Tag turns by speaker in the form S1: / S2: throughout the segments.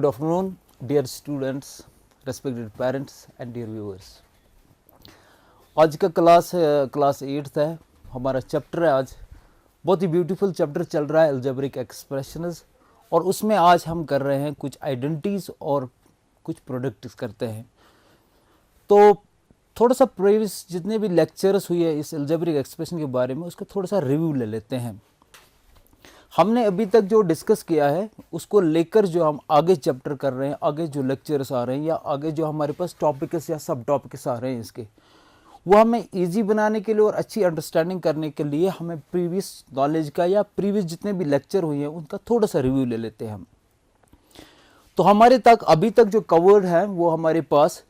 S1: Good afternoon, dear students, respected parents and dear viewers. आज का class 8th है, हमारा चैप्टर है आज, बहुत ही ब्यूटीफुल चैप्टर चल रहा है अलजेब्रिक एक्सप्रेशंस, और उसमें आज हम कर रहे हैं कुछ आइडेंटिटीज़ और कुछ प्रोडक्ट्स करते हैं। तो थोड़ा सा प्रीवियस जितने भी लेक्चर्स हुए इस अलजेब्रिक एक्सप्रेशन के बारे में उसका थोड़ा सा रिव्यू ले लेते हैं। हमने अभी तक जो डिस्कस किया है उसको लेकर जो हम आगे चैप्टर कर रहे हैं, आगे जो लेक्चर्स आ रहे हैं या आगे जो हमारे पास टॉपिक्स या सब टॉपिक्स आ रहे हैं इसके, वो हमें इजी बनाने के लिए और अच्छी अंडरस्टैंडिंग करने के लिए हमें प्रीवियस नॉलेज का या प्रीवियस जितने भी लेक्चर हुए हैं उनका थोड़ा सा रिव्यू ले लेते हैं हम। तो हमारे तक अभी तक जो कवर्ड है वो हमारे पास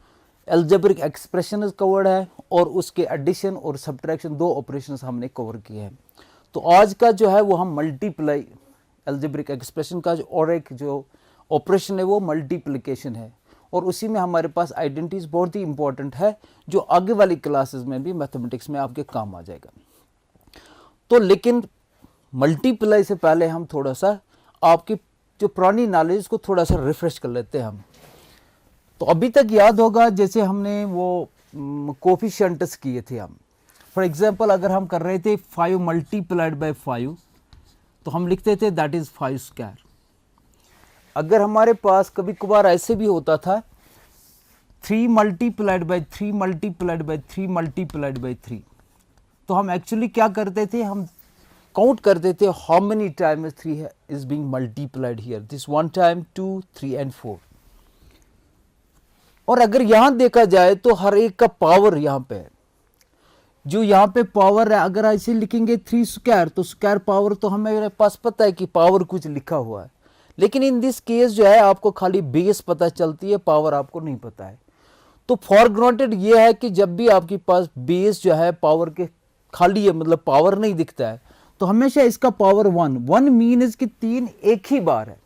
S1: अलजेब्रिक एक्सप्रेशन कवर्ड है और उसके एडिशन और सब्ट्रैक्शन 2 ऑपरेशंस हमने कवर किए हैं। तो आज का जो है वो हम मल्टीप्लाई अलजेब्रिक एक्सप्रेशन का जो और एक जो ऑपरेशन है वो मल्टीप्लिकेशन है, और उसी में हमारे पास आइडेंटिटीज बहुत ही इंपॉर्टेंट है जो आगे वाली क्लासेस में भी मैथमेटिक्स में आपके काम आ जाएगा। तो लेकिन मल्टीप्लाई से पहले हम थोड़ा सा आपकी जो पुरानी नॉलेज को थोड़ा सा रिफ्रेश कर लेते हैं हम। तो अभी तक याद होगा जैसे हमने वो कोफिशिएंट्स किए थे हम। फॉर एग्जाम्पल अगर हम कर रहे थे 5 मल्टीप्लाइड बाई 5 तो हम लिखते थे दैट इज 5 स्क्वायर। अगर हमारे पास कभी कभार ऐसे भी होता था 3 multiplied by 3 multiplied by 3 multiplied by 3, तो हम एक्चुअली क्या करते थे, हम काउंट करते थे how many times 3 is being multiplied here, this 1 time 2 3 and 4। और अगर यहां देखा जाए तो हर एक का पावर यहां पे है, जो यहाँ पे पावर है अगर ऐसे लिखेंगे 3 स्क्वायर तो स्क्वायर पावर तो हमें पास पता है कि पावर कुछ लिखा हुआ है, लेकिन इन दिस केस जो है आपको खाली बेस पता चलती है, पावर आपको नहीं पता है। तो फॉर ग्रांटेड ये है कि जब भी आपके पास बेस जो है पावर के खाली है, मतलब पावर नहीं दिखता है, तो हमेशा इसका पावर 1 मीन कि 3 एक ही बार है।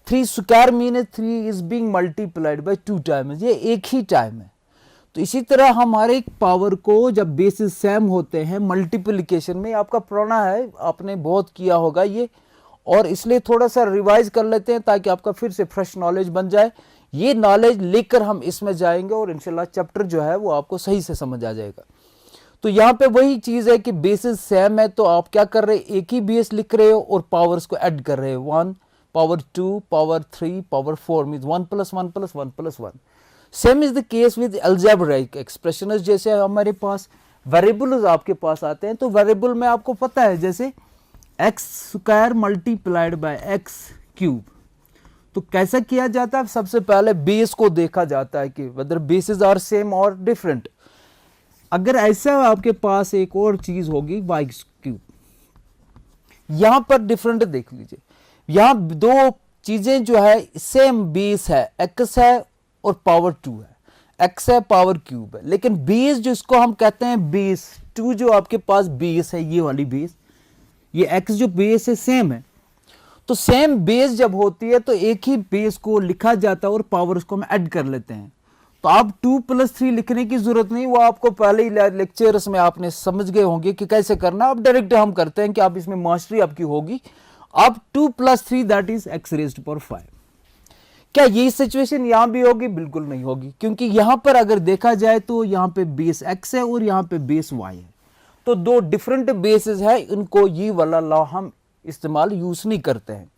S1: 3 square mean 3 is being multiplied by 2 times, ये एक ही टाइम है। तो इसी तरह हमारे पावर को जब बेसिस सेम होते हैं मल्टीप्लिकेशन में, आपका पुराना है आपने बहुत किया होगा ये, और इसलिए थोड़ा सा रिवाइज कर लेते हैं ताकि आपका फिर से फ्रेश नॉलेज बन जाए। ये नॉलेज लेकर हम इसमें जाएंगे और इंशाल्लाह चैप्टर जो है वो आपको सही से समझ आ जाएगा। तो यहाँ पे वही चीज है कि बेसिस सेम है तो आप क्या कर रहे हैं, एक ही बेस लिख रहे हो और पावर्स को ऐड कर रहे हो, 1 power 2 power 3 power 4 means 1 + 1 + 1 + 1। Same is the case with algebraic expressions. जैसे हमारे पास वेरिएबल्स आपके पास आते हैं तो वेरिएबल में आपको पता है जैसे x square multiplied by x cube, तो कैसा किया जाता है, सबसे पहले बेस को देखा जाता है कि वेदर बेसिस आर सेम और डिफरेंट। अगर ऐसा आपके पास एक और चीज होगी वाई क्यूब, यहां पर डिफरेंट देख लीजिए, यहां 2 चीजें जो है सेम बेस है, एक्स है और पावर 2 है, एक्स है पावर क्यूब है, लेकिन बेस जो इसको हम कहते हैं बेस 2 जो आपके पास बेस है, ये वाली बेस, ये एक्स जो बेस है सेम है। तो सेम बेस जब होती है तो एक ही बेस को लिखा जाता है और पावर उसको हम ऐड कर लेते हैं। तो आप 2 + 3 लिखने की जरूरत नहीं, वो आपको पहले ही लेक्चर्स में आपने समझ गए होंगे कि कैसे करना। अब डायरेक्ट हम करते हैं कि आप इसमें मास्टरी आपकी होगी। अब 2 + 3 दैट इज x⁵5। क्या ये सिचुएशन यहां भी होगी? बिल्कुल नहीं होगी, क्योंकि यहां पर अगर देखा जाए तो यहां पे बेस x है और यहां पे बेस y है, तो 2 डिफरेंट बेसिस है, इनको ये वाला लॉ हम इस्तेमाल यूज नहीं करते हैं।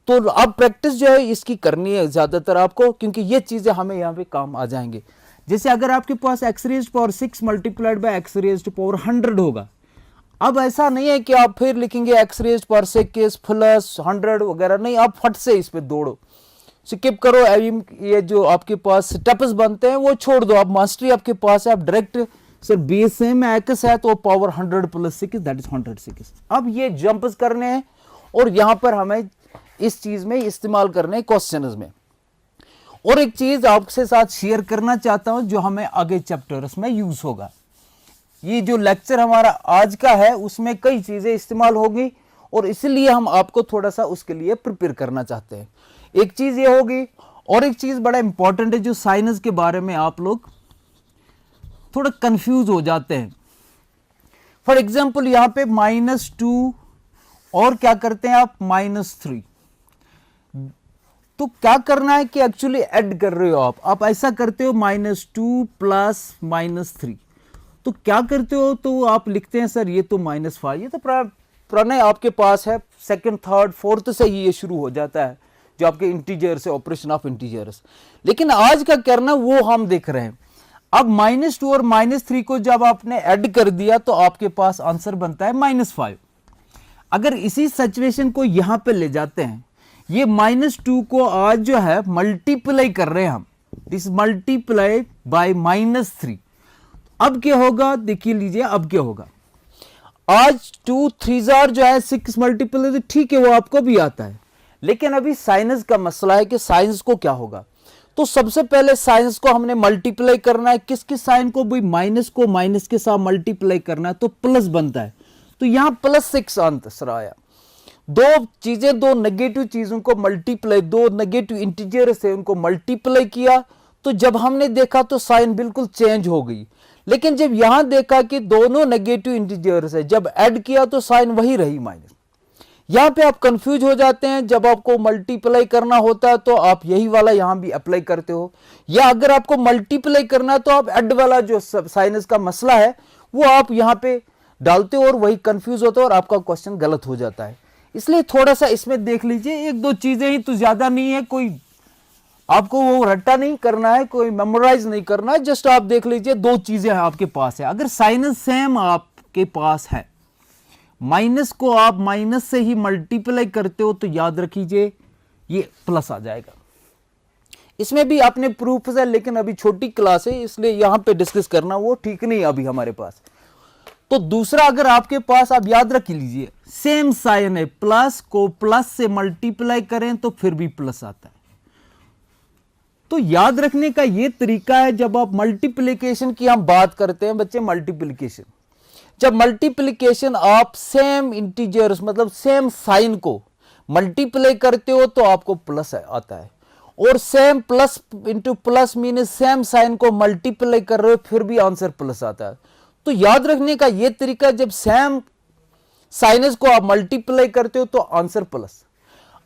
S1: तो अब प्रैक्टिस जो है इसकी करनी है ज्यादातर आपको, क्योंकि ये चीजें हमें यहां पे काम आ जाएंगे। जैसे अगर आपके पास x⁵6 मल्टीप्लाइड बाय x⁵100 होगा, अब ऐसा नहीं है कि आप फिर लिखेंगे x⁵6 प्लस 100 वगैरह, नहीं, आप फट से इस पे दौड़ो, स्किप करो, ये जो आपके पास स्टेप्स बनते हैं वो छोड़ दो। आप मास्टरी आपके पास है, आप direct sir base same x है तो पावर 100 + 6 दैट इज 106। अब ये जंप्स करने हैं और यहां पर हमें इस चीज में इस्तेमाल करने क्वेश्चंस में। और एक चीज आपके साथ शेयर करना चाहता हूं जो हमें आगे चैप्टर्स में यूज होगा। ये जो लेक्चर हमारा आज का है उसमें कई चीजें इस्तेमाल होगी और इसलिए हम आपको थोड़ा सा उसके लिए प्रिपेयर करना चाहते हैं। एक चीज ये होगी, और एक चीज बड़ा इंपॉर्टेंट है जो साइनस के बारे में आप लोग थोड़ा कंफ्यूज हो जाते हैं। फॉर एग्जाम्पल यहां पे -2 और क्या करते हैं आप -3, तो क्या करना है कि एक्चुअली ऐड कर रहे हो आप ऐसा करते हो -2 प्लस -3, तो क्या करते हो, तो आप लिखते हैं सर ये तो -5, ये तो प्रणय आपके पास है, सेकंड थर्ड फोर्थ से ही ये शुरू हो जाता है जो आपके इंटीजर से, ऑपरेशन ऑफ इंटीजर्स। लेकिन आज का करना वो हम देख रहे हैं। अब -2 और -3 को जब आपने ऐड कर दिया तो आपके पास आंसर बनता है -5। अगर इसी सिचुएशन को यहां पे ले जाते हैं, ये -2 को आज जो है मल्टीप्लाई कर रहे हैं हम, दिस मल्टीप्लाई बाय -3। अब क्या होगा, देखिए लीजिए अब क्या होगा। आज 2 3 जो है 6 मल्टीप्लाई, ठीक है वो आपको भी आता है, लेकिन अभी साइंस का मसला है कि साइंस को क्या होगा। तो सबसे पहले साइंस को हमने मल्टीप्लाई करना है, किसके साइन को भी, माइनस को माइनस के साथ मल्टीप्लाई करना है तो प्लस बनता है। तो यहां +6 आंसर आया। दो चीजें, दो नेगेटिव चीजों को मल्टीप्लाई, दो नेगेटिव इंटीजर से उनको मल्टीप्लाई किया, तो जब हमने देखा तो साइन बिल्कुल चेंज हो गई। लेकिन जब यहां देखा कि दोनों नेगेटिव इंटीजर से जब ऐड किया तो साइन वही रही माइनस। यहां पे आप कंफ्यूज हो जाते हैं, जब आपको मल्टीप्लाई करना होता है तो आप यही वाला यहां भी अप्लाई करते हो, या अगर आपको मल्टीप्लाई करना है तो आप ऐड वाला जो साइनस का मसला है वो आप यहां पे डालते हो और वही कंफ्यूज होता है और आपका क्वेश्चन गलत हो जाता है। इसलिए थोड़ा सा इसमें देख लीजिए, एक दो चीजें ही तो ज्यादा नहीं है, कोई आपको वो रट्टा नहीं करना है, कोई मेमोराइज नहीं करना है, जस्ट आप देख लीजिए दो चीजें आपके पास है। अगर साइनस सेम आपके पास है, माइनस को आप माइनस से ही मल्टीप्लाई करते हो तो याद रखिए ये प्लस आ जाएगा। इसमें भी आपने प्रूफ है, लेकिन अभी छोटी क्लास है इसलिए यहां पे डिस्कस करना वो ठीक नहीं है अभी हमारे पास। तो दूसरा, अगर आपके पास, आप याद रख लीजिए सेम साइन है, प्लस को प्लस से मल्टीप्लाई करें तो फिर भी प्लस आता है। तो याद रखने का यह तरीका है, जब आप मल्टीप्लिकेशन की हम बात करते हैं बच्चे, मल्टीप्लिकेशन, जब मल्टीप्लिकेशन आप सेम इंटीजर्स मतलब सेम साइन को मल्टीप्लाई करते हो तो आपको प्लस आता है, और same plus into plus mean same sign को मल्टीप्लाई कर रहे हो फिर भी आंसर प्लस आता है। तो याद रखने का यह तरीका, जब सेम साइनस को आप मल्टीप्लाई करते हो तो आंसर प्लस।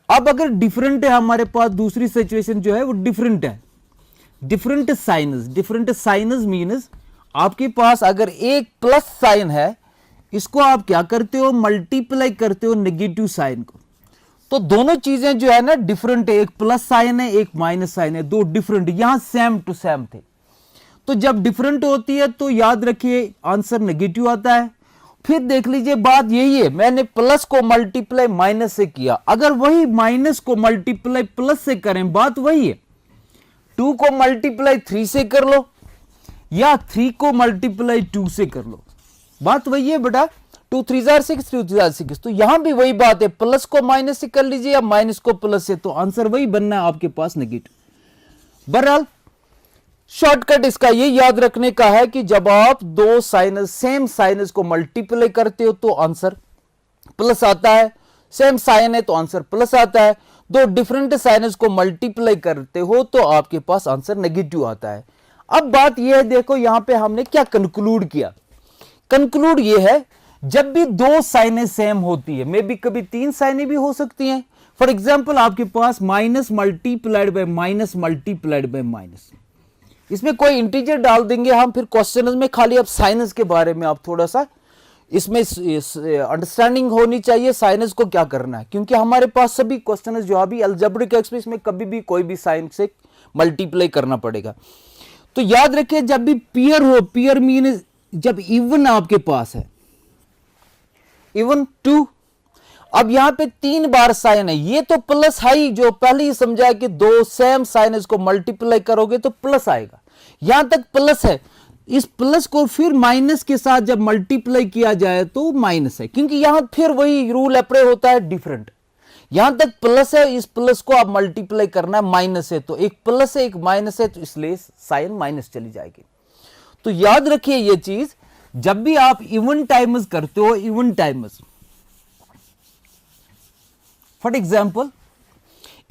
S1: अब अगर डिफरेंट है हमारे पास, दूसरी सिचुएशन जो है वो डिफरेंट है, डिफरेंट साइनस मीन्स आपके पास अगर एक प्लस साइन है, इसको आप क्या करते हो, मल्टीप्लाई करते हो नेगेटिव साइन को। तो दोनों चीजें जो है ना डिफरेंट है, एक प्लस साइन है एक माइनस साइन है, दो डिफरेंट, यहां सेम टू सेम थे। तो जब डिफरेंट होती है तो याद रखिए आंसर नेगेटिव आता है। फिर देख लीजिए बात यही है, मैंने प्लस को मल्टीप्लाई माइनस से किया, अगर वही माइनस को मल्टीप्लाई प्लस से करें बात वही है। 2 को मल्टीप्लाई 3 से कर लो या 3 को मल्टीप्लाई 2 से कर लो, बात वही है बेटा। 2 3 6 2 3 6, तो यहां भी वही बात है, प्लस को माइनस से कर लीजिए या माइनस को प्लस से, तो आंसर वही बनना है आपके पास नेगेटिव। बहरहाल शॉर्टकट इसका ये याद रखने का है कि जब आप दो साइनस, सेम साइनस को मल्टीप्लाई करते हो तो आंसर प्लस आता है, सेम साइन है तो आंसर प्लस आता है, दो डिफरेंट साइनस को मल्टीप्लाई करते हो तो आपके पास आंसर नेगेटिव आता है। अब बात यह है, देखो यहां पे हमने क्या कंक्लूड किया, कंक्लूड ये है जब भी दो साइनें सेम होती है, मे बी कभी 3 साइनें भी हो सकती हैं। फॉर एग्जांपल आपके पास minus multiplied by minus multiplied by minus, इसमें कोई इंटीजर डाल देंगे हम, फिर क्वेश्चन में खाली अब साइनस के बारे में आप थोड़ा सा इसमें अंडरस्टैंडिंग होनी चाहिए, साइनस को क्या करना है, क्योंकि हमारे पास सभी क्वेश्चन जो अभी अलजेब्रिक एक्सप्रेशन में कभी भी कोई भी साइन से मल्टीप्लाई करना पड़ेगा। तो याद रखिए जब भी पेयर हो, पेयर मीन जब इवन आपके पास है, इवन 2, अब यहां पे 3 बार साइन है, ये तो प्लस है ही, जो पहले ही समझा कि दो सेम साइनस को मल्टीप्लाई करोगे तो प्लस आएगा, यहां तक प्लस है। इस प्लस को फिर माइनस के साथ जब मल्टीप्लाई किया जाए तो माइनस है, क्योंकि यहां फिर वही रूल अप्लाई होता है डिफरेंट। यहां तक प्लस है, इस प्लस को आप मल्टीप्लाई करना है माइनस है, तो एक प्लस है एक माइनस है, तो इसलिए साइन माइनस चली जाएगी। तो याद रखिए ये चीज, जब भी आप इवन टाइम्स करते हो, even times, for example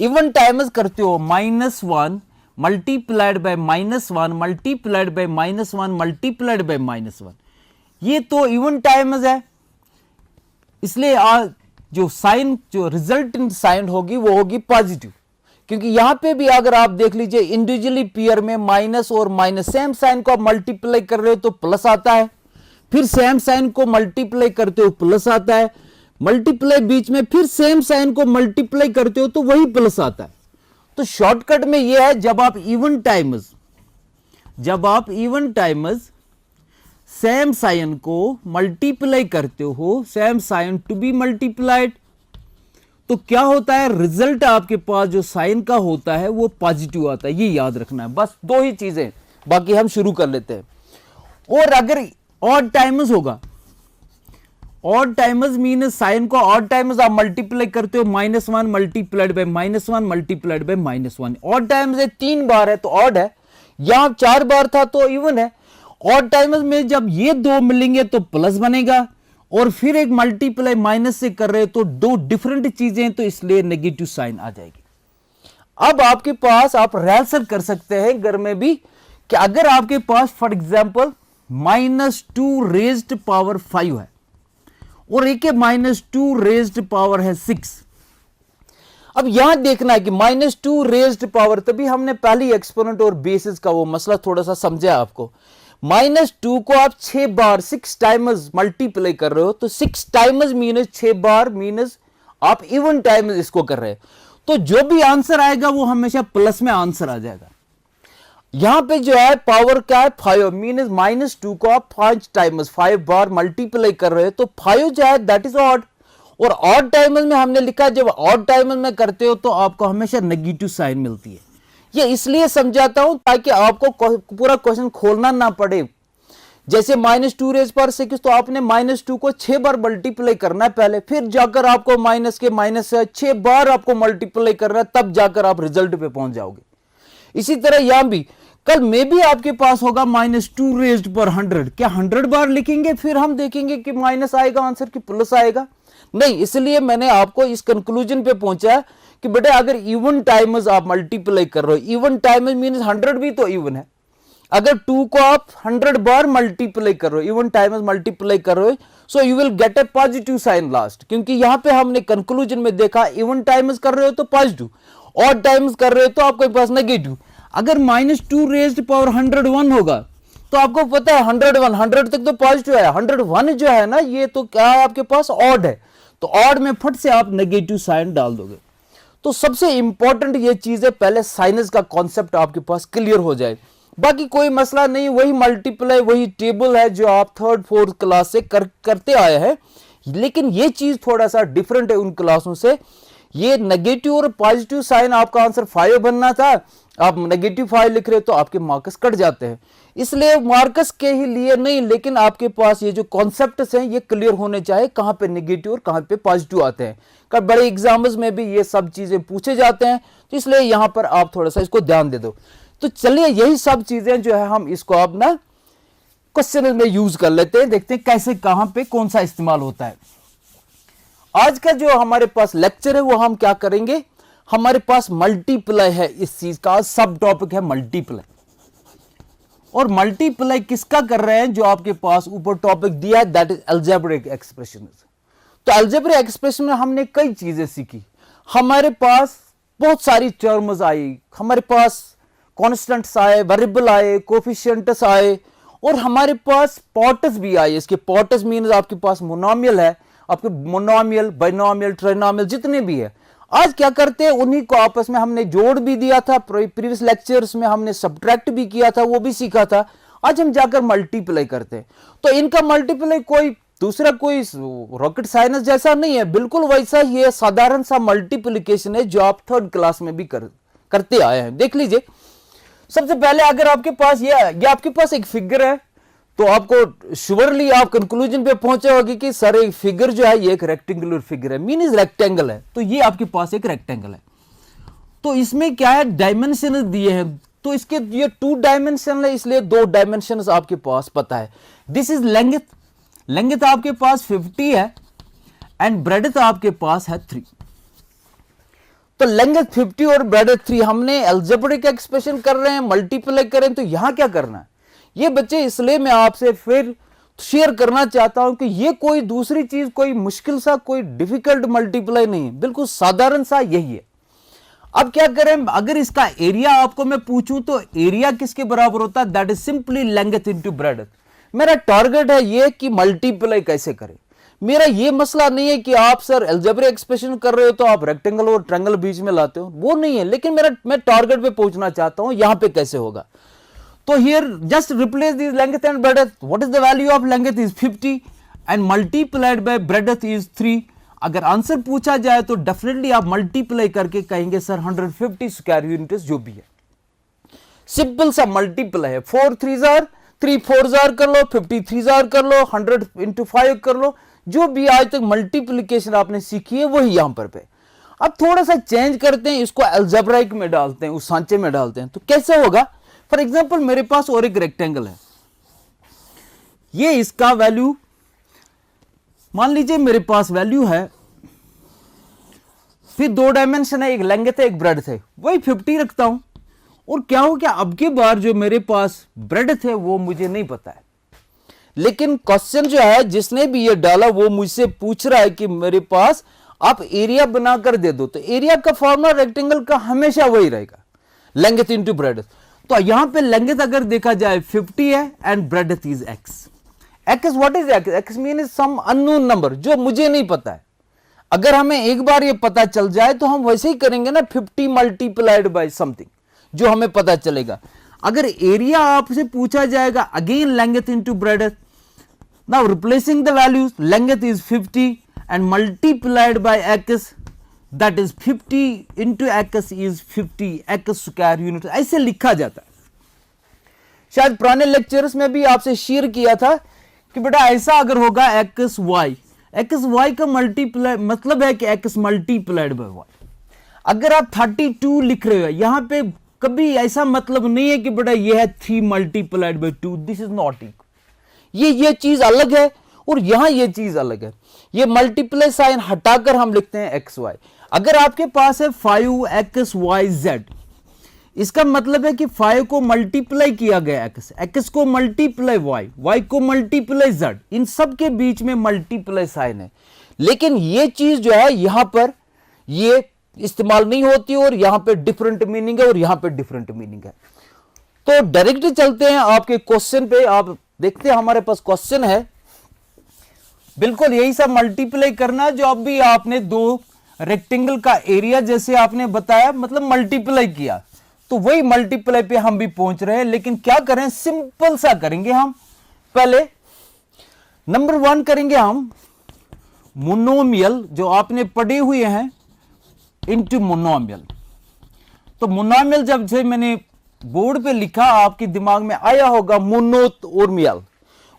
S1: even times करते हो, -1 multiplied by -1 multiplied by -1 multiplied by -1, ये तो इवन टाइम्स है, इसलिए जो साइन, जो रिजल्टेंट साइन होगी वो होगी पॉजिटिव, क्योंकि यहां पे भी अगर आप देख लीजिए इंडिविजुअली पेयर में माइनस और माइनस सेम साइन को आप मल्टीप्लाई कर रहे हो तो प्लस आता है, फिर सेम साइन को मल्टीप्लाई करते हो प्लस आता है, मल्टीप्लाई बीच में फिर सेम साइन को मल्टीप्लाई करते हो तो वही प्लस आता है। तो शॉर्टकट में यह है जब आप इवन टाइम्स सेम साइन को मल्टीप्लाई करते हो, same sign to be multiplied, तो क्या होता है, रिजल्ट आपके पास जो साइन का होता है वो पॉजिटिव आता है। ये याद रखना है, बस दो ही चीजें, बाकी हम शुरू कर लेते हैं। और अगर ऑड टाइम्स होगा, ऑड टाइम्स मीन साइन को ऑड टाइम्स आप मल्टीप्लाई करते हो, -1 multiplied by -1 multiplied by -1। Odd times है 3 बार है तो ऑड है, यहां 4 बार था तो इवन है। ऑड टाइम्स में जब ये दो मिलेंगे तो प्लस बनेगा, और फिर एक मल्टीप्लाई माइनस से कर रहे तो दो डिफरेंट चीजें, तो इसलिए नेगेटिव साइन आ जाएगी। अब आपके पास आप रिहर्सल कर सकते हैं घर में भी कि अगर आपके पास फॉर एग्जांपल -2 रेज्ड पावर 5 है और एक -2 रेज्ड पावर है 6। अब यहां देखना है कि -2 रेज्ड पावर, तभी हमने पहली एक्सपोनेंट और बेसिस का वो मसला थोड़ा सा समझा आपको। -2 को आप 6 बार 6 टाइम्स मल्टीप्लाई कर रहे हो तो 6 टाइम्स मीनस 6 बार मीनस आप इवन टाइम्स इसको कर रहे हैं, तो जो भी आंसर आएगा वो हमेशा प्लस में आंसर आ जाएगा। यहां पे जो है पावर क्या है 5 मीनस -2 को आप 5 टाइम्स 5 बार मल्टीप्लाई कर रहे हो तो 5 जो है दैट इज ऑड। और ऑड टाइम्स में हमने लिखा जब ऑड टाइम्स में करते हो तो आपको हमेशा नेगेटिव साइन मिलती है। ये इसलिए समझाता हूं ताकि आपको पूरा क्वेश्चन खोलना ना पड़े। जैसे -2 रेज पर 6 तो आपने -2 को 6 बार मल्टीप्लाई करना है पहले, फिर जाकर आपको माइनस के माइनस से 6 बार आपको मल्टीप्लाई करना है, तब जाकर आप रिजल्ट पे पहुंच जाओगे। इसी तरह यहां भी कल में भी आपके पास होगा -2 रेज्ड पर 100, क्या 100 बार लिखेंगे फिर हम देखेंगे कि माइनस आएगा आंसर कि प्लस आएगा? नहीं, इसलिए मैंने आपको इस कंक्लूजन पे पहुंचा कि बेटा अगर इवन टाइम्स आप मल्टीप्लाई कर रहे हो, इवन टाइम्स मींस 100 भी तो इवन है। अगर 2 को आप 100 बार मल्टीप्लाई कर रहे हो, इवन टाइम्स मल्टीप्लाई कर रहे हो, so you will get a positive sign last, क्योंकि यहां पे हमने कंक्लूजन में देखा इवन टाइम्स कर रहे हो तो पॉजिटिव, ऑड टाइम्स कर रहे हो तो आपके पास नेगेटिव। अगर -2 रेज्ड पावर 101 होगा तो आपको पता है 100 तक तो पॉजिटिव है, 101 जो है ना ये तो क्या है आपके पास ऑड है, तो ऑड में फट से आप नेगेटिव साइन डाल दोगे। तो सबसे इंपॉर्टेंट ये चीज है, पहले साइनस का कॉन्सेप्ट आपके पास क्लियर हो जाए, बाकी कोई मसला नहीं, वही मल्टीप्लाई वही टेबल है जो आप 3rd 4th क्लास से करते आए हैं। लेकिन ये चीज थोड़ा सा डिफरेंट है उन क्लासों से। ये नेगेटिव और पॉजिटिव साइन आपका आंसर 5 बनना था, आप नेगेटिव 5 लिख रहे हो तो आपके मार्क्स कट जाते हैं। इसलिए मार्क्स के ही लिए नहीं, लेकिन आपके पास ये जो कॉन्सेप्ट्स हैं ये क्लियर होने चाहिए, कहां पे नेगेटिव और कहां पे पॉजिटिव आते हैं। कल बड़े एग्जाम्स में भी ये सब चीजें पूछे जाते हैं, तो इसलिए यहां पर आप थोड़ा सा इसको ध्यान दे दो। तो चलिए यही सब चीजें जो है हम इसको अपना क्वेश्चन में यूज कर लेते हैं, देखते हैं कैसे कहां पे कौन सा इस्तेमाल होता है। आज का जो हमारे पास लेक्चर है वो हम क्या करेंगे, हमारे पास मल्टीप्लाई है, इस चीज का सब टॉपिक है मल्टीप्लाई। और मल्टीप्लाई किसका कर रहे हैं, जो आपके पास ऊपर टॉपिक दिया है दैट इज अलजेब्रिक एक्सप्रेशन। तो अलजेब्रिक एक्सप्रेशन में हमने कई चीजें सीखी, हमारे पास बहुत सारी टर्म्स आई, हमारे पास कॉन्स्टेंट्स आए, वेरिएबल आए, कोफिशिएंट्स आए, और हमारे पास पॉर्ट्स भी आए। इसके पॉर्ट्स मीन्स आपके पास मोनोमियल है, आपके मोनोमियल बाइनोमियल ट्राइनोमियल जितने भी है। आज क्या करते हैं, उन्हीं को आपस में हमने जोड़ भी दिया था, प्रीवियस लेक्चर्स में हमने सब्ट्रैक्ट भी किया था, वो भी सीखा था। आज हम जाकर मल्टीप्लाई करते हैं, तो इनका मल्टीप्लाई कोई दूसरा कोई रॉकेट साइंस जैसा नहीं है, बिल्कुल वैसा ही है, साधारण सा मल्टीप्लिकेशन है जो आप 3rd क्लास में भी करते आए हैं। देख लीजिए, सबसे पहले अगर आपके पास ये आपके पास एक फिगर है तो आपको श्योरली आप कंक्लूजन पे पहुंचे होगी कि सर एक फिगर जो है ये एक रेक्टेंगुलर फिगर है, मीन रेक्टेंगल है, तो ये आपके पास एक रेक्टेंगल है। तो इसमें क्या है, डायमेंशन दिए हैं, तो इसके ये 2 डायमेंशन है, इसलिए 2 डायमेंशन आपके पास पता है। दिस इज लेंथ, लेंथ आपके पास 50 है एंड ब्रेडथ आपके पास है 3। तो लेंथ 50 और ब्रेडथ 3, हमने अलजेब्रिक एक्सप्रेशन कर रहे हैं, मल्टीप्लाई कर रहे हैं, तो यहां क्या करना है ये बच्चे, इसलिए मैं आपसे फिर शेयर करना चाहता हूं कि ये कोई दूसरी चीज, कोई मुश्किल सा, कोई डिफिकल्ट मल्टीप्लाई नहीं है, बिल्कुल साधारण सा यही है। अब क्या करें, अगर इसका एरिया आपको मैं पूछूं तो एरिया किसके बराबर होता है, that is simply length into breadth. मेरा टारगेट है ये कि मल्टीप्लाई कैसे करें। मेरा ये मसला नहीं है कि आप सर अलजेब्रिक एक्सप्रेशन कर रहे हो तो आप रेक्टेंगल और ट्रायंगल बीच में लाते हो, वो नहीं है, लेकिन मैं टारगेट पे पहुंचना चाहता हूं, यहां पे कैसे होगा। तो here just replace this length and breadth. What is the value of length is 50 and multiplied by breadth is 3। अगर आंसर पूछा जाए तो डेफिनेटली आप मल्टीप्लाई करके कहेंगे सर 150 स्क्वायर यूनिट जो भी है। सिंपल सा मल्टीप्लाई है, 4 3 जार 3 4 जार कर लो, 50 3 जार कर लो, 100 इंटू 5 कर लो, जो भी आज तक मल्टीप्लिकेशन आपने सीखी है वही यहां पर पे। अब थोड़ा सा चेंज करते हैं, इसको अलजेब्राइक में डालते हैं, उस सांचे में डालते हैं, तो कैसे होगा। फॉर एग्जांपल मेरे पास और एक रेक्टेंगल है, ये इसका वैल्यू मान लीजिए मेरे पास वैल्यू है, फिर 2 डायमेंशन है, एक लेंथ है एक ब्रेडथ है, वही 50 रखता हूं। और क्या हो गया, अब की बार जो मेरे पास ब्रेडथ है वो मुझे नहीं पता है, लेकिन क्वेश्चन जो है जिसने भी ये डाला वो मुझसे पूछ रहा है कि मेरे पास आप एरिया बनाकर दे दो। तो एरिया का फॉर्मूला रेक्टेंगल का हमेशा वही रहेगा, लेंथ इनटू ब्रेडथ। तो यहां पे लेंथ अगर देखा जाए 50 है and breadth is x। x what is x? x mean some unknown number जो मुझे नहीं पता है। अगर हमें एक बार ये पता चल जाए तो हम वैसे ही करेंगे ना, 50 मल्टीप्लाइड बाय समथिंग जो हमें पता चलेगा। अगर एरिया आपसे पूछा जाएगा again length into breadth, now replacing the values, length is 50 and multiplied by x, that is 50 into x is 50 x square unit, ऐसे लिखा जाता है। शायद पुराने लेक्चर्स में भी आपसे शेयर किया था कि बेटा ऐसा अगर होगा एक्स वाई का मल्टीप्लाई मतलब है कि x मल्टीप्लाइड बाय y। अगर आप 32 लिख रहे हो यहां पे, कभी ऐसा मतलब नहीं है कि बेटा ये है 3 multiplied by 2, this is not equal. ये चीज अलग है और यहां ये चीज अलग है। ये मल्टीप्लाई साइन हटाकर हम लिखते हैं एक्स वाई। अगर आपके पास है 5xyz, इसका मतलब है कि 5 को मल्टीप्लाई किया गया x को मल्टीप्लाई y को मल्टीप्लाई z, इन सब के बीच में मल्टीप्लाई साइन है। लेकिन ये चीज जो है यहां पर ये इस्तेमाल नहीं होती और यहां पे डिफरेंट मीनिंग है और यहां पे डिफरेंट मीनिंग है। तो डायरेक्टली चलते हैं आपके क्वेश्चन पे। आप देखते हैं हमारे पास क्वेश्चन है, बिल्कुल यही सब मल्टीप्लाई करना जो अब भी आपने 2 रेक्टेंगल का एरिया जैसे आपने बताया, मतलब मल्टीप्लाई किया, तो वही मल्टीप्लाई पे हम भी पहुंच रहे हैं। लेकिन क्या करें, सिंपल सा करेंगे हम। पहले नंबर 1 करेंगे हम मोनोमियल, जो आपने पढ़े हुए हैं, इनटू मोनोमियल। तो मोनोमियल जब से मैंने बोर्ड पे लिखा आपके दिमाग में आया होगा मोनो और मियल।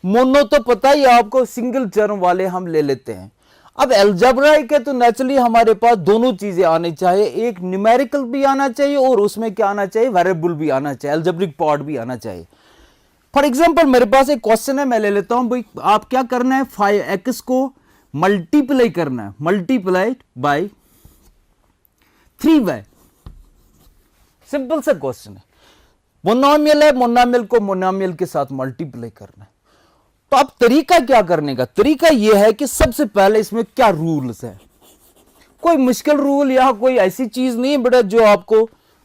S1: मोनो तो पता ही आपको, सिंगल टर्म वाले हम ले लेते हैं। अब अलजेब्राइक है तो नेचुरली हमारे पास दोनों चीजें आनी चाहिए, एक न्यूमेरिकल भी आना चाहिए और उसमें क्या आना चाहिए, वेरिएबल भी आना चाहिए, अलजेब्रिक पार्ट भी आना चाहिए। फॉर एग्जांपल मेरे पास एक क्वेश्चन है, मैं ले लेता हूं भाई, आप क्या करना है, 5x को मल्टीप्लाई करना है, मल्टीप्लाइड बाय 3y। सिंपल सा क्वेश्चन है, मोनोमियल है, मोनोमियल को मोनोमियल के साथ मल्टीप्लाई करना है। तो अब तरीका क्या करने का, तरीका यह है कि सबसे पहले इसमें क्या रूल्स है। कोई मुश्किल रूल या कोई ऐसी चीज नहीं है बेटा जो आपको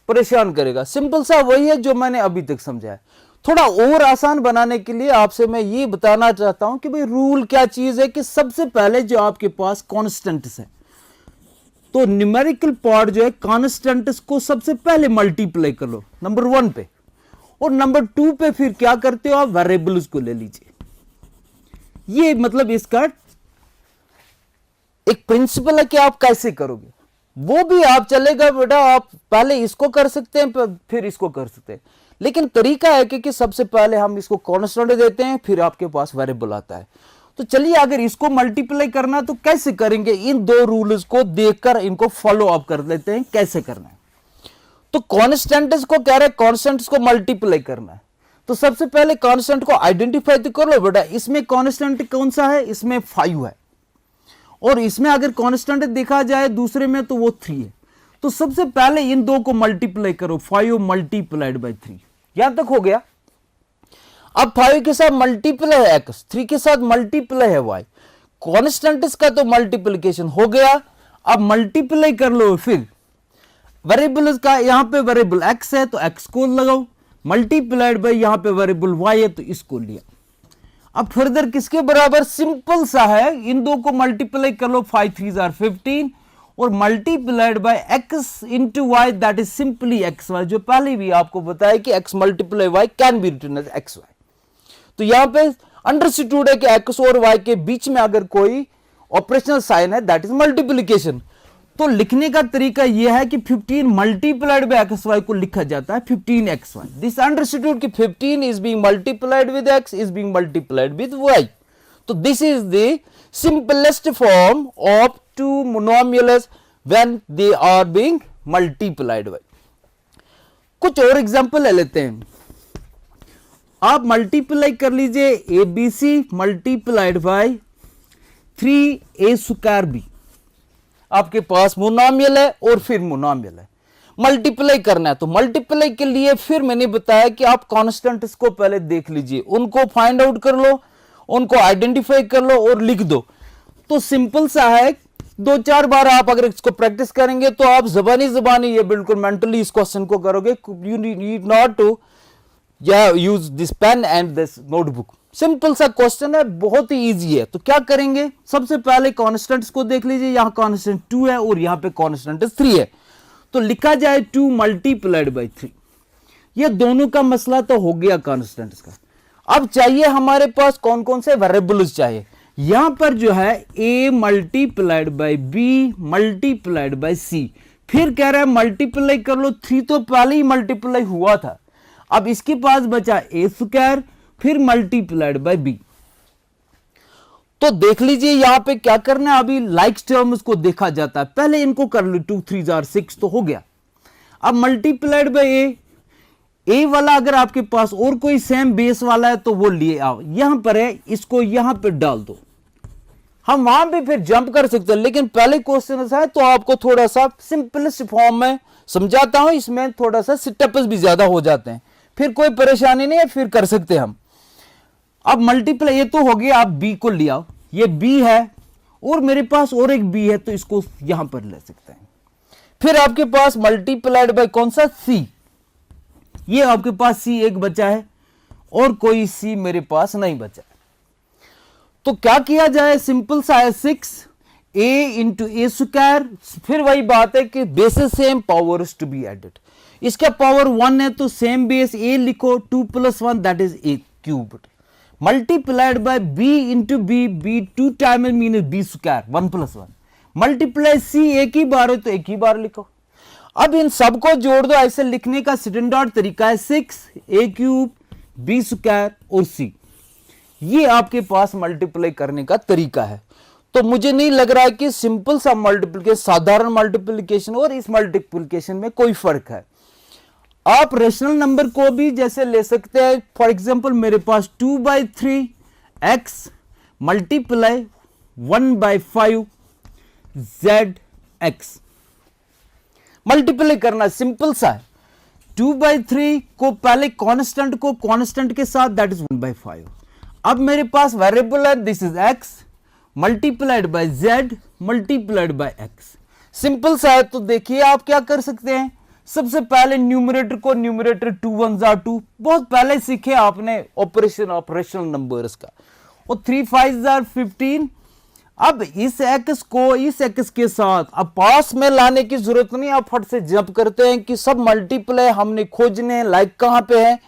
S1: परेशान करेगा, सिंपल सा वही है जो मैंने अभी तक समझाया। थोड़ा और आसान बनाने के लिए आपसे मैं ये बताना चाहता हूं कि भाई रूल क्या चीज है, कि सबसे पहले जो आपके पास कॉन्स्टेंट्स है, तो न्यूमेरिकल पार्ट जो है कॉन्स्टेंट्स को सबसे पहले मल्टीप्लाई कर लो नंबर 1 पे, और नंबर 2 पे फिर क्या करते हो आप, वेरिएबल्स को ले लीजिए। ये मतलब इसका एक प्रिंसिपल है कि आप कैसे करोगे, वो भी आप चलेगा बेटा, आप पहले इसको कर सकते हैं फिर इसको कर सकते हैं, लेकिन तरीका है कि सबसे पहले हम इसको कांस्टेंट देते हैं फिर आपके पास वेरिएबल आता है। तो चलिए अगर इसको मल्टीप्लाई करना तो कैसे करेंगे, इन 2 रूल्स को देखकर इनको फॉलो अप कर लेते हैं कैसे करना है। तो कांस्टेंट्स को कह रहे हैं, कांस्टेंट्स को मल्टीप्लाई करना है, तो सबसे पहले कांस्टेंट को आइडेंटिफाई तो कर लो बेटा। इसमें कांस्टेंट कौन सा है, इसमें 5 है, और इसमें अगर कांस्टेंट देखा जाए दूसरे में तो वो 3 है। तो सबसे पहले इन 2 को मल्टीप्लाई करो, 5 मल्टीप्लाइड बाय 3, यहां तक हो गया। अब 5 के साथ मल्टीप्लाई है x, 3 के साथ मल्टीप्लाई है y, कांस्टेंट्स का तो मल्टीप्लिकेशन हो गया। अब मल्टीप्लाई कर लो फिर वेरिएबल का यहाँ पे वेरिएबल x है तो x को लगाओ, मल्टीप्लाइड बाय यहाँ पे वेरिएबल y है तो इसको लिया। अब फर्दर किसके बराबर, सिंपल सा है, इन दो को मल्टीप्लाई कर लो, 5 3 जार 15 और multiplied by x into y, that is simply x y, जो पहले भी आपको बताया कि x multiply y can be written as x y. तो यहां पे अंडरस्टूड है कि x और y के बीच में अगर कोई ऑपरेशनल साइन है दैट इज मल्टीप्लिकेशन। तो लिखने का तरीका यह है कि 15 मल्टीप्लाइड बाय एक्स वाई को लिखा जाता है 15xy। दिस अंडरस्टूड कि 15 is being multiplied with x is being multiplied with y। तो this is the simplest form of two monomials when they are being multiplied by. कुछ और example ले लेते हैं। आप मल्टीप्लाई कर लीजिए ABC multiplied by 3a square b। आपके पास मोनोमियल है और फिर मोनोमियल है, मल्टीप्लाई करना है। तो मल्टीप्लाई के लिए फिर मैंने बताया कि आप कॉन्स्टेंट्स को पहले देख लीजिए, उनको फाइंड आउट कर लो, उनको आइडेंटिफाई कर लो और लिख दो। तो सिंपल सा है, 2-4 बार आप अगर इसको प्रैक्टिस करेंगे तो आप जबानी ये बिल्कुल मेंटली इस क्वेश्चन को करोगे। You need not to use this pen and this notebook. Simple सा क्वेश्चन है, बहुत ही इजी है। तो क्या करेंगे, सबसे पहले कॉन्स्टेंट्स को देख लीजिए, यहां कॉन्स्टेंट 2 है और यहां पे कॉन्स्टेंट 3 है। तो लिखा जाए 2 मल्टीप्लाइड बाय 3। ये दोनों का मसला तो हो गया कॉन्स्टेंट्स का। अब चाहिए हमारे पास कौन कौन से वेरिएबल्स चाहिए। यहां पर जो है a multiplied by b multiplied by c, फिर कह रहा है मल्टीप्लाई कर लो, 3 तो पहले ही मल्टीप्लाई हुआ था। अब इसके पास बचा a स्क्वायर फिर मल्टीप्लाइड बाय b। तो देख लीजिए यहां पे क्या करना है, अभी लाइक टर्म्स को देखा जाता है, पहले इनको कर लो, 2 3 जार 6 तो हो गया। अब मल्टीप्लाइड बाय a वाला अगर आपके पास और कोई सेम बेस वाला है तो वो लिए आओ, यहां पर है, इसको यहां पे डाल दो। हम वहां पे फिर जंप कर सकते हैं, लेकिन पहले क्वेश्चन है तो आपको थोड़ा सा सिंपलेस्ट फॉर्म में समझाता हूं, इसमें थोड़ा सा स्टेप्स भी ज्यादा हो जाते हैं, फिर कोई परेशानी नहीं है, फिर कर सकते हैं हम। अब मल्टीप्लाई ये तो हो गया, आप b को लिया, ये b है और मेरे पास और एक b है तो इसको यहां पर ले सकते हैं। फिर आपके पास मल्टीप्लाइड बाय कौन सा, c। ये आपके पास c एक बचा है और कोई c मेरे पास नहीं बचा। तो क्या किया जाए, सिंपल सा है, 6a इंटू ए स्क्वायर, फिर वही बात है कि bases same powers to be added. इसका पावर 1 है तो सेम बेस a लिखो, 2 + 1 that is a cubed, multiplied by b into b 2 time mean b square 1 + 1, multiply c एक ही बार है तो एक ही बार लिखो। अब इन सबको जोड़ दो, ऐसे लिखने का स्टैंडर्ड तरीका है 6a³ b स्क्वायर और c। ये आपके पास मल्टीप्लाई करने का तरीका है। तो मुझे नहीं लग रहा है कि सिंपल सा मल्टीप्लिकेशन, साधारण मल्टीप्लिकेशन और इस मल्टीप्लिकेशन में कोई फर्क है। आप रेशनल नंबर को भी जैसे ले सकते हैं, फॉर एग्जांपल मेरे पास 2/3x मल्टीप्लाई 1/5 zx। मल्टीप्लाई करना सिंपल सा है, 2/3 को पहले कांस्टेंट को कांस्टेंट के साथ दैट इज 1/5। अब मेरे पास वेरिएबल है, this is x multiplied by z multiplied by x। Simple सा है। तो देखिए आप क्या कर सकते हैं, सबसे पहले न्यूमरेटर को, न्यूमरेटर 2 1 जार 2, बहुत पहले सीखे आपने ऑपरेशनल नंबर्स का, और 3 5 जार 15। अब इस x को इस x के साथ अब पास में लाने की जरूरत नहीं, आप फट से जंप करते हैं कि सब मल्टीप्लाई हमने खोजने हैं, लाइक कहां पे है,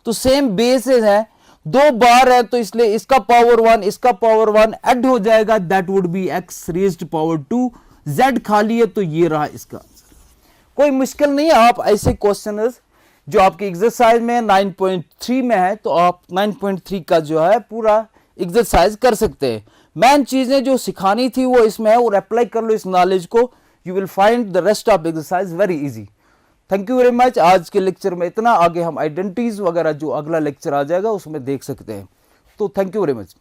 S1: तो सेम बेसेस है, 2 बार है तो इसलिए इसका पावर 1 इसका पावर 1 ऐड हो जाएगा, that would be x raised power 2। z खाली है तो ये रहा इसका आंसर। कोई मुश्किल नहीं है। आप ऐसे क्वेश्चंस जो आपकी एक्सरसाइज में 9.3 में है तो आप 9.3 का जो है पूरा एक्सरसाइज कर सकते हैं। मेन चीजें जो सिखानी थी वो इसमें है, और अप्लाई कर लो इस नॉलेज को, you will find the rest of exercise very easy. Thank you very much. आज के लेक्चर में इतना, आगे हम आइडेंटिटीज वगैरह जो अगला लेक्चर आ जाएगा उसमें देख सकते हैं। तो थैंक यू वेरी मच।